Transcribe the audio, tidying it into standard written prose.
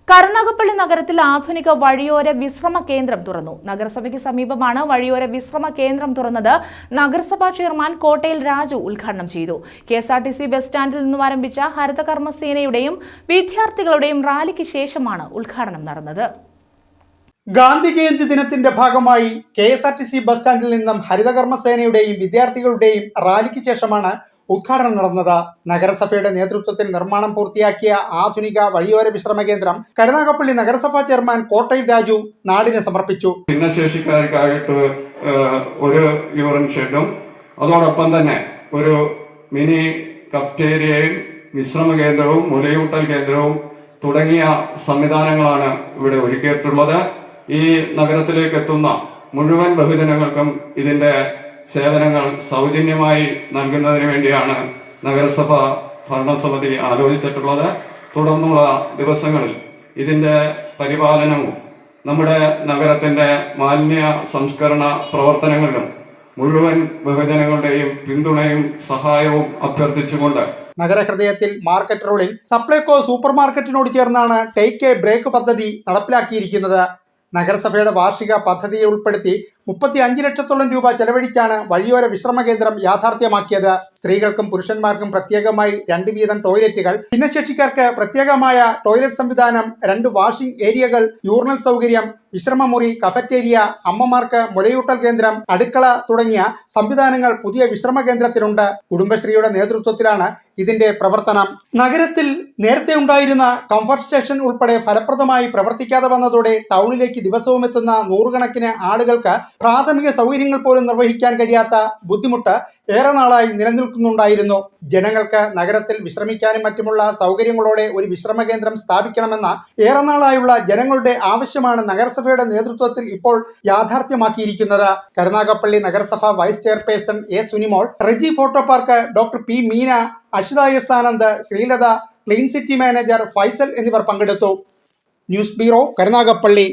കരുനാഗപ്പള്ളി നഗരത്തിൽ ആധുനിക വഴിയോര വിശ്രമ കേന്ദ്രം തുറന്നു. നഗരസഭയ്ക്ക് സമീപമാണ് വഴിയോര വിശ്രമ കേന്ദ്രം തുറന്നത്. നഗരസഭാ ചെയർമാൻ കോട്ടയിൽ രാജു ഉദ്ഘാടനം ചെയ്തു. KSRTC ബസ് സ്റ്റാൻഡിൽ നിന്നും ആരംഭിച്ച ഹരിതകർമ്മസേനയുടെയും വിദ്യാർത്ഥികളുടെയും റാലിക്ക് ശേഷമാണ് ഉദ്ഘാടനം നടന്നത്. ഗാന്ധി ജയന്തി ദിനത്തിന്റെ ഭാഗമായി KSRTC ബസ് സ്റ്റാൻഡിൽ നിന്നും ഹരിതകർമ്മസേനയുടെയും വിദ്യാർത്ഥികളുടെയും റാലിക്ക് ശേഷമാണ് ഉദ്ഘാടനം നടന്നത്. നഗരസഭയുടെ നേതൃത്വത്തിൽ നിർമ്മാണം പൂർത്തിയാക്കിയ ആധുനിക വഴിയോര വിശ്രമ കേന്ദ്രം കരുനാഗപ്പള്ളി നഗരസഭാ ചെയർമാൻ കോട്ടയിൽ രാജു നാടിന് സമർപ്പിച്ചു. ഭിന്നശേഷിക്കാർക്കായിട്ട് ഒരു യൂറിൻ ഷെഡും അതോടൊപ്പം തന്നെ ഒരു മിനി കഫ്റ്റേരിയയും വിശ്രമ കേന്ദ്രവും മുലയൂട്ടൽ കേന്ദ്രവും തുടങ്ങിയ സംവിധാനങ്ങളാണ് ഇവിടെ ഒരുക്കിയിട്ടുള്ളത്. ഈ നഗരത്തിലേക്ക് എത്തുന്ന മുഴുവൻ ബഹുജനങ്ങൾക്കും ഇതിന്റെ സേവനങ്ങൾ സൗജന്യമായി നൽകുന്നതിന് വേണ്ടിയാണ് നഗരസഭ ഭരണസമിതി ആലോചിച്ചിട്ടുള്ളത്. തുടർന്നുള്ള ദിവസങ്ങളിൽ ഇതിന്റെ പരിപാലനവും നമ്മുടെ നഗരത്തിന്റെ മാലിന്യ സംസ്കരണ പ്രവർത്തനങ്ങളിലും മുഴുവൻ ബഹുജനങ്ങളുടെയും പിന്തുണയും സഹായവും അഭ്യർത്ഥിച്ചുകൊണ്ട് നഗരഹൃദയത്തിൽ മാർക്കറ്റ് റോഡിൽ സപ്ലൈകോ സൂപ്പർ മാർക്കറ്റിനോട് ചേർന്നാണ് ടേക്ക് എ ബ്രേക്ക് പദ്ധതി നടപ്പിലാക്കിയിരിക്കുന്നത്. നഗരസഭയുടെ വാർഷിക പദ്ധതിയിൽ ഉൾപ്പെടുത്തി 35 ലക്ഷത്തോളം രൂപ ചെലവഴിച്ചാണ് വഴിയോര വിശ്രമ കേന്ദ്രം യാഥാർത്ഥ്യമാക്കിയത്. സ്ത്രീകൾക്കും പുരുഷന്മാർക്കും പ്രത്യേകമായി 2 വീതം ടോയ്ലറ്റുകൾ, ഭിന്നശേഷിക്കാർക്ക് പ്രത്യേകമായ ടോയ്ലറ്റ് സംവിധാനം, 2 വാഷിംഗ് ഏരിയകൾ, യൂറിനൽ സൗകര്യം, വിശ്രമമുറി, കഫറ്റേരിയ, അമ്മമാർക്ക് മുലയൂട്ടൽ കേന്ദ്രം, അടുക്കള തുടങ്ങിയ സംവിധാനങ്ങൾ പുതിയ വിശ്രമ കേന്ദ്രത്തിലുണ്ട്. കുടുംബശ്രീയുടെ നേതൃത്വത്തിലാണ് ഇതിന്റെ പ്രവർത്തനം. നഗരത്തിൽ നേരത്തെ ഉണ്ടായിരുന്ന കംഫർട്ട് സ്റ്റേഷൻ ഉൾപ്പെടെ ഫലപ്രദമായി പ്രവർത്തിക്കാതെ വന്നതോടെ ടൗണിലേക്ക് ദിവസവും എത്തുന്ന നൂറുകണക്കിന് ആളുകൾക്ക് പ്രാഥമിക സൗകര്യങ്ങൾ പോലും നിർവഹിക്കാൻ കഴിയാത്ത ബുദ്ധിമുട്ട് ഏറെ നാളായി നിലനിൽക്കുന്നുണ്ടായിരുന്നു. ജനങ്ങൾക്ക് നഗരത്തിൽ വിശ്രമിക്കാനും മറ്റുമുള്ള സൗകര്യങ്ങളോടെ ഒരു വിശ്രമ കേന്ദ്രം സ്ഥാപിക്കണമെന്ന ഏറെ നാളായുള്ള ജനങ്ങളുടെ ആവശ്യമാണ് നഗരസഭയുടെ നേതൃത്വത്തിൽ ഇപ്പോൾ യാഥാർത്ഥ്യമാക്കിയിരിക്കുന്നത്. കരുനാഗപ്പള്ളി നഗരസഭ vice chairperson A. Sunimol, Reji photo park doctor P. Meena, Ashitha S. Anand, Sreelatha, clean city manager Faisal എന്നിവർ പങ്കെടുത്തു. News bureau, Karunagappally.